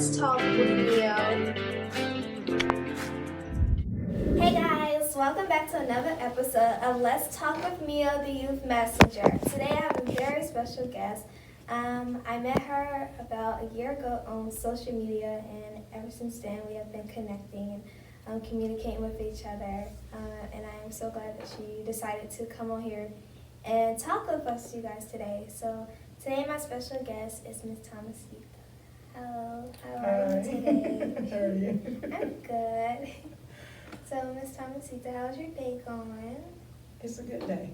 Let's Talk with Meo. Hey guys, welcome back to another episode of Let's Talk with Meo, the Youth Messenger. Today I have a very special guest. I met her about a year ago on social media, and ever since then we have been connecting and communicating with each other. And I am so glad that she decided to come on here and talk with us, you guys, today. So today my special guest is Miss Thomasita. Hello, how are you today? How are you? I'm good. So Miss Thomasita, how's your day going? It's a good day.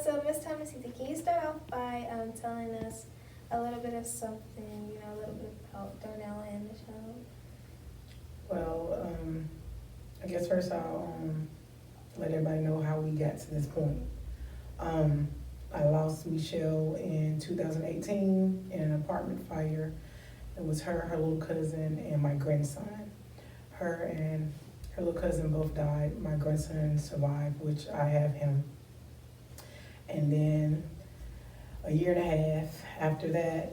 So Miss Thomasita, can you start off by telling us a little bit of something, a little bit about Darnell and the show? Well, I guess first I'll let everybody know how we got to this point. I lost Michelle in 2018 in an apartment fire. It was her little cousin, and my grandson. Her and her little cousin both died. My grandson survived, which I have him. And then a year and a half after that,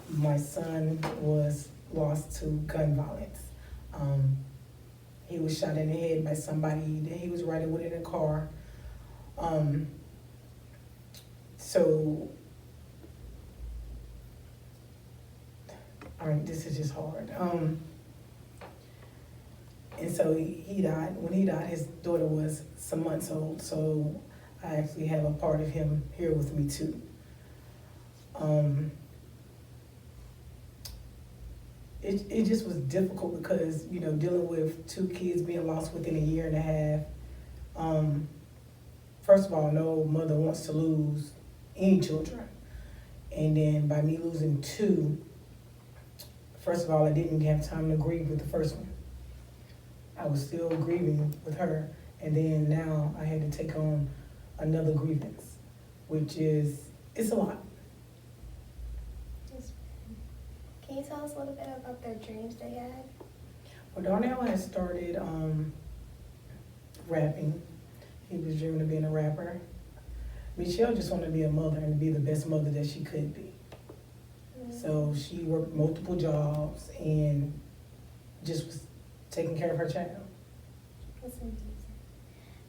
my son was lost to gun violence. He was shot in the head by somebody that he was riding with in a car. This is just hard. And so he died. When he died, his daughter was some months old, so I actually have a part of him here with me too. It just was difficult because, dealing with two kids being lost within a year and a half. First of all, no mother wants to lose any children. And then by me losing two, first of all, I didn't have time to grieve with the first one. I was still grieving with her. And then now I had to take on another grievance, which it's a lot. Can you tell us a little bit about their dreams they had? Well, Darnell had started rapping. He was dreaming of being a rapper. Michelle just wanted to be a mother and to be the best mother that she could be. Mm-hmm. So she worked multiple jobs and just was taking care of her child. That's amazing.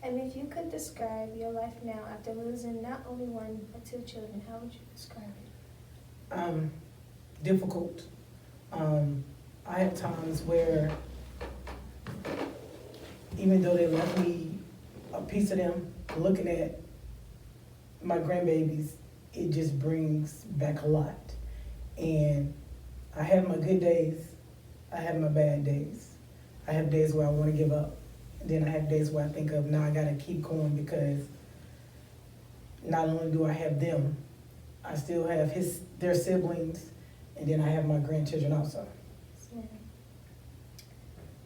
And if you could describe your life now after losing not only one but two children, how would you describe it? Difficult. I have times where, even though they left me a piece of them, looking at my grandbabies, it just brings back a lot. And I have my good days, I have my bad days. I have days where I want to give up. Then I have days where I think of, now I gotta keep going, because not only do I have them, I still have their siblings, and then I have my grandchildren also. Yes,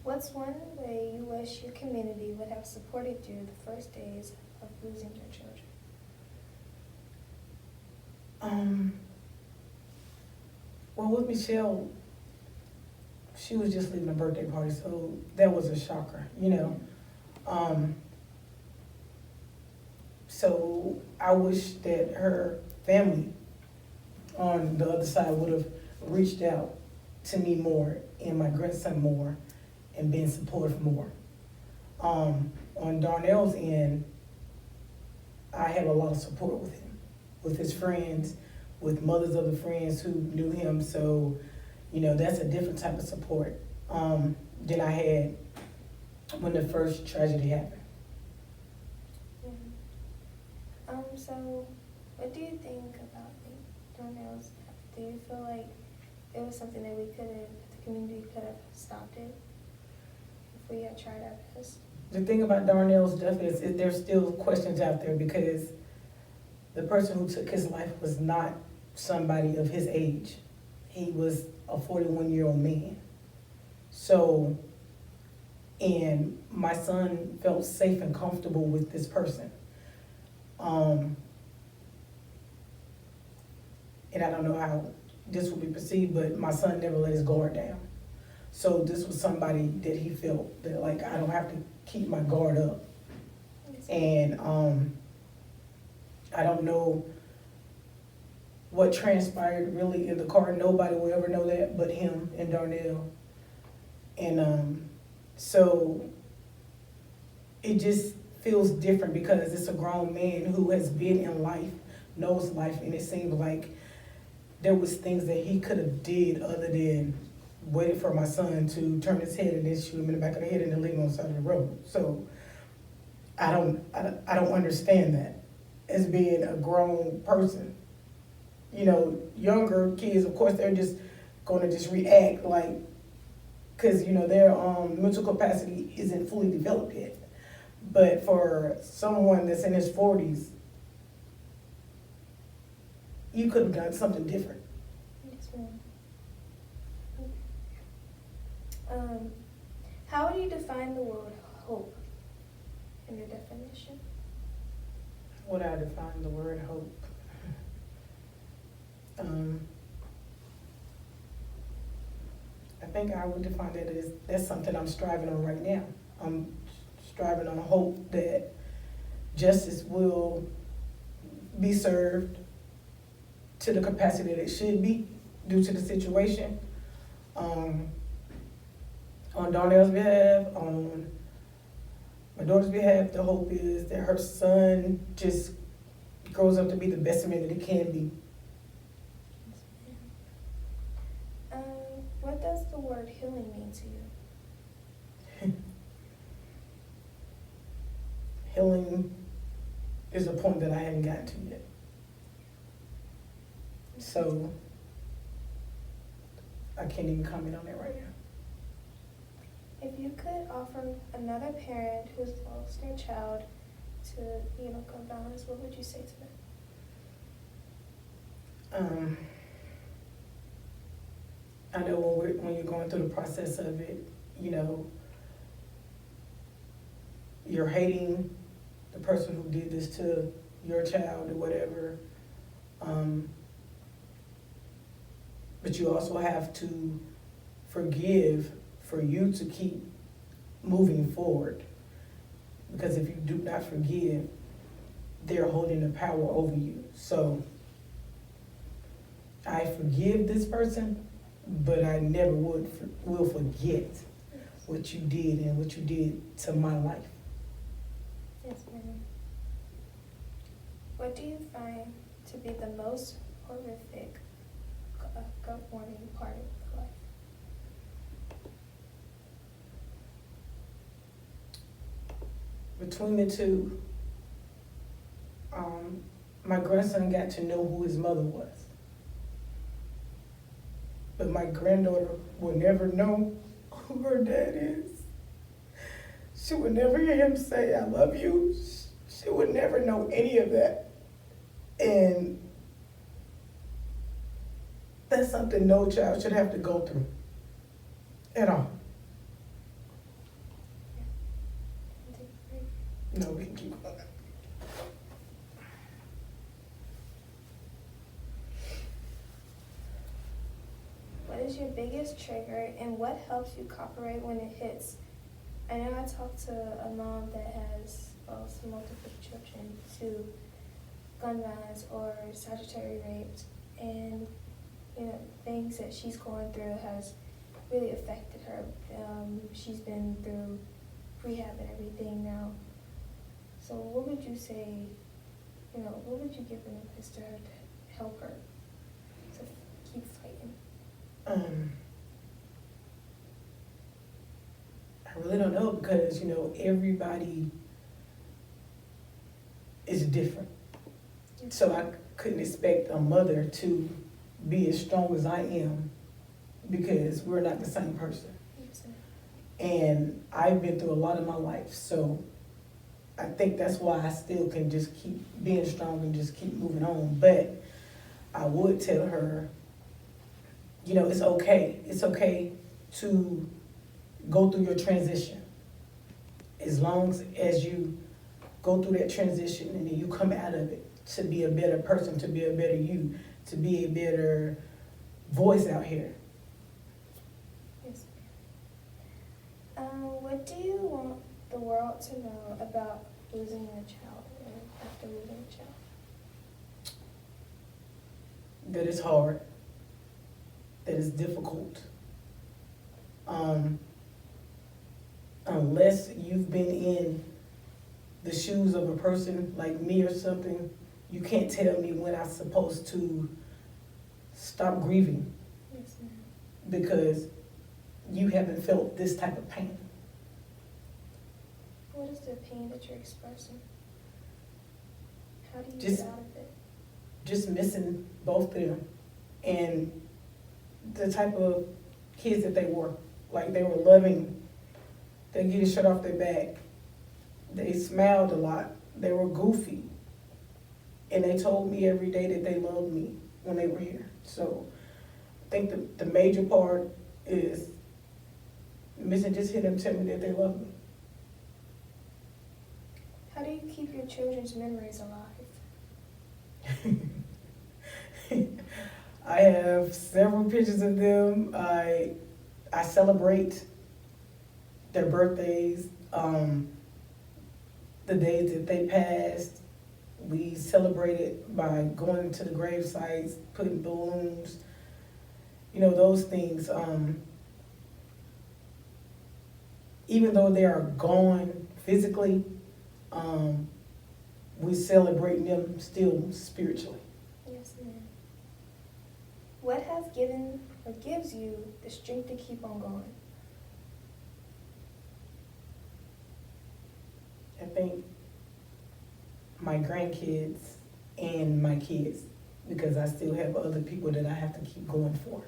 what's one way you wish your community would have supported you the first days of losing your children? Well, with Michelle, she was just leaving a birthday party, so that was a shocker, So I wish that her family on the other side would have reached out to me more and my grandson more and been supportive more. On Darnell's end, I have a lot of support with him, with his friends, with mothers of the friends who knew him. So, that's a different type of support than I had when the first tragedy happened. So what do you think about Darnell's death? Do you feel like it was something that the community could have stopped it if we had tried our best? The thing about Darnell's death is there's still questions out there, because the person who took his life was not somebody of his age. He was a 41-year-old man. So, and my son felt safe and comfortable with this person. And I don't know how this will be perceived, but my son never let his guard down. So this was somebody that he felt that, like, I don't have to keep my guard up. And I don't know what transpired really in the car. Nobody will ever know that but him and Darnell. And so it just feels different because it's a grown man who has been in life, knows life, and it seemed like there was things that he could have did other than waited for my son to turn his head and then shoot him in the back of the head and then leave him on the side of the road. So I don't understand that as being a grown person. You know, younger kids, of course, they're just going to just react like, because, you know, their mental capacity isn't fully developed yet. But for someone that's in his 40s, you could have done something different. Yes, ma'am. How would you define the word hope in your definition? How would I define the word hope? I think I would define that as that's something I'm striving on right now. I'm striving on hope that justice will be served to the capacity that it should be due to the situation. On Darnell's behalf, on my daughter's behalf, the hope is that her son just grows up to be the best man that he can be. What does the word healing mean to you? Healing is a point that I haven't gotten to yet. So I can't even comment on that right now. If you could offer another parent who's lost their child to, gun violence, what would you say to them? I know when you're going through the process of it, you know, you're hating the person who did this to your child or whatever. But you also have to forgive for you to keep moving forward. Because if you do not forgive, they're holding the power over you. So I forgive this person, but I never will forget what you did and what you did to my life. Yes, ma'am. What do you find to be the most horrific governing part of life? Between the two, my grandson got to know who his mother was. But my granddaughter will never know who her dad is. She would never hear him say, "I love you." She would never know any of that. And that's something no child should have to go through at all. No, we can keep going. What is your biggest trigger and what helps you cooperate when it hits? I know I talked to a mom that has multiple children to gun violence or statutory rapes, and things that she's going through has really affected her. She's been through rehab and everything now. So what would you say, what would you give an advice to her to help her to keep fighting? I really don't know because, everybody is different. So I couldn't expect a mother to be as strong as I am because we're not the same person. And I've been through a lot in my life, so I think that's why I still can just keep being strong and just keep moving on. But I would tell her, it's okay. It's okay to go through your transition. As long as you go through that transition and then you come out of it to be a better person, to be a better you, to be a better voice out here. Yes. What do you want the world to know about losing a child and after losing a child? that it's hard, that it's difficult. Unless you've been in the shoes of a person like me or something, you can't tell me when I'm supposed to stop grieving Yes, ma'am. because you haven't felt this type of pain. What is the pain that you're expressing? How do you Just- get out of it? Just missing both of them and the type of kids that they were. Like they were loving, they get a shirt off their back, they smiled a lot, they were goofy, and they told me every day that they loved me when they were here. So I think the major part is missing just hear them tell me that they love me. How do you keep your children's memories alive? I have several pictures of them. I celebrate their birthdays, the days that they passed. We celebrate it by going to the grave sites, putting balloons, those things. Even though they are gone physically, we celebrate them still spiritually. Yes, ma'am. What has given or gives you the strength to keep on going? I think my grandkids and my kids, because I still have other people that I have to keep going for.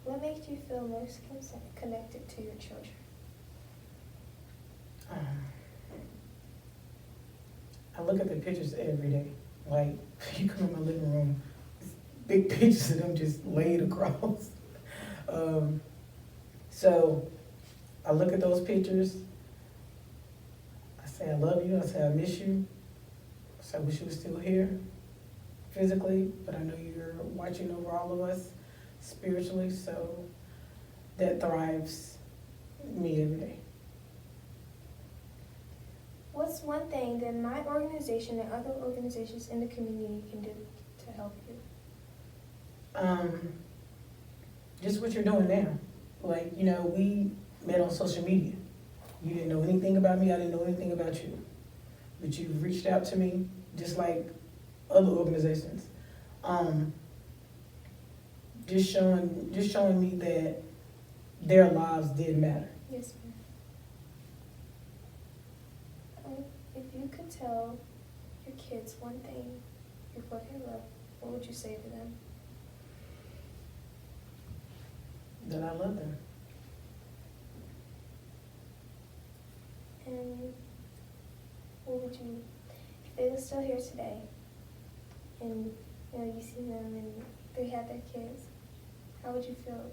What makes you feel most connected to your children? I look at the pictures every day. Like, you come in my living room, it's big pictures of them just laid across. So I look at those pictures. I say, I love you. I say, I miss you. I say, I wish you were still here physically, but I know you're watching over all of us spiritually, so that thrives me every day. What's one thing that my organization and other organizations in the community can do to help you? Just what you're doing now. Like, we met on social media. You didn't know anything about me, I didn't know anything about you. But you've reached out to me, just like other organizations. Just showing me that their lives did matter. Yes, ma'am. If you could tell your kids one thing before they left, what would you say to them? That I love them. And what would you, if they were still here today, and you see them and they had their kids, how would you feel?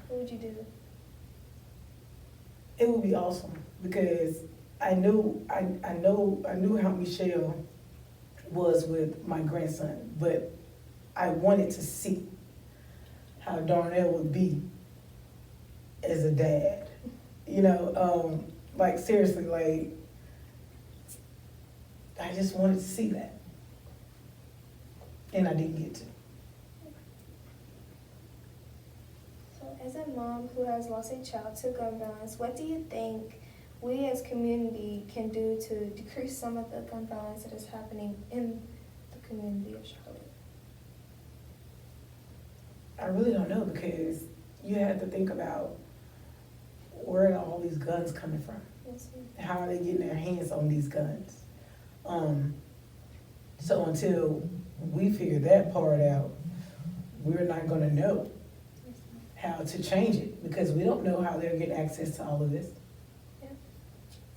What would you do? It would be awesome because I knew how Michelle was with my grandson, but I wanted to see how Darnell would be as a dad. Like seriously, like I just wanted to see that. And I didn't get to. So as a mom who has lost a child to gun violence, what do you think we as community can do to decrease some of the gun violence that is happening in the community of Charlotte? I really don't know because you have to think about where are all these guns coming from? Yes, ma'am. How are they getting their hands on these guns? So until we figure that part out, we're not gonna know Yes, ma'am. how to change it because we don't know how they're getting access to all of this.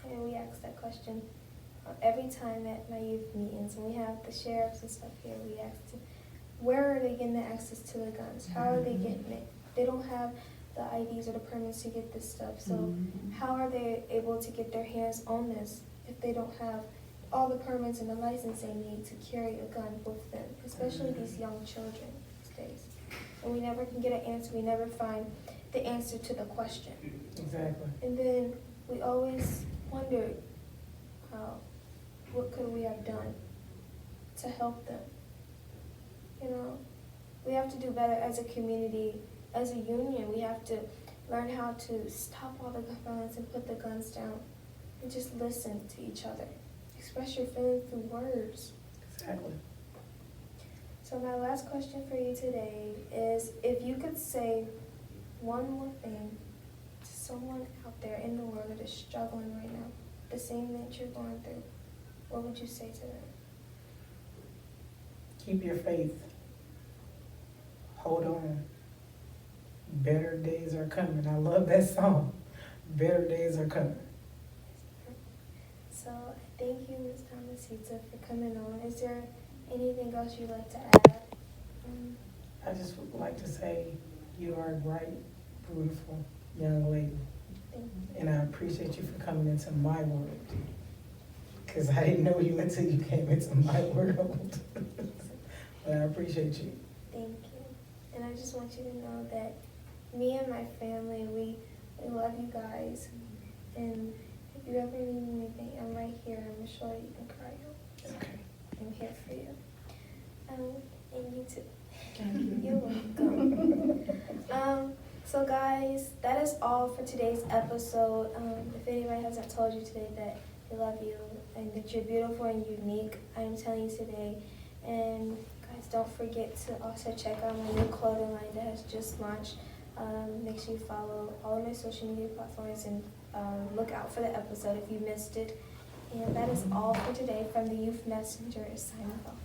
And we ask that question every time at my youth meetings, when we have the sheriffs and stuff here, we ask, where are they getting the access to the guns? How are they getting it? They don't have the IDs or the permits to get this stuff, so how are they able to get their hands on this if they don't have all the permits and the license they need to carry a gun with them, especially these young children these days? And we never can get an answer, we never find the answer to the question. Exactly. And then we always wonder, what could we have done to help them. You know, we have to do better as a community, as a union. We have to learn how to stop all the gun violence and put the guns down and just listen to each other. Express your feelings through words. Exactly. So my last question for you today is, if you could say one more thing to someone out there in the world that is struggling right now, the same that you're going through, what would you say to them? Keep your faith. Hold on. Better days are coming. I love that song. Better days are coming. So thank you, Ms. Thomasita, for coming on. Is there anything else you'd like to add? I just would like to say you are a bright, beautiful young lady. Thank you. And I appreciate you for coming into my world. Because I didn't know you until you came into my world. But I appreciate you. Thank you. And I just want you to know that me and my family, we love you guys. And if you ever need anything, I'm right here. I'm sure you can cry out. Okay. I'm here for you. And you too. Thank you. You're welcome. So guys, that is all for today's episode. If anybody hasn't told you today that they love you and that you're beautiful and unique, I am telling you today. And guys, don't forget to also check out my new clothing line that has just launched. Make sure you follow all of my social media platforms and look out for the episode if you missed it. And that is all for today from the Youth Messenger signing off.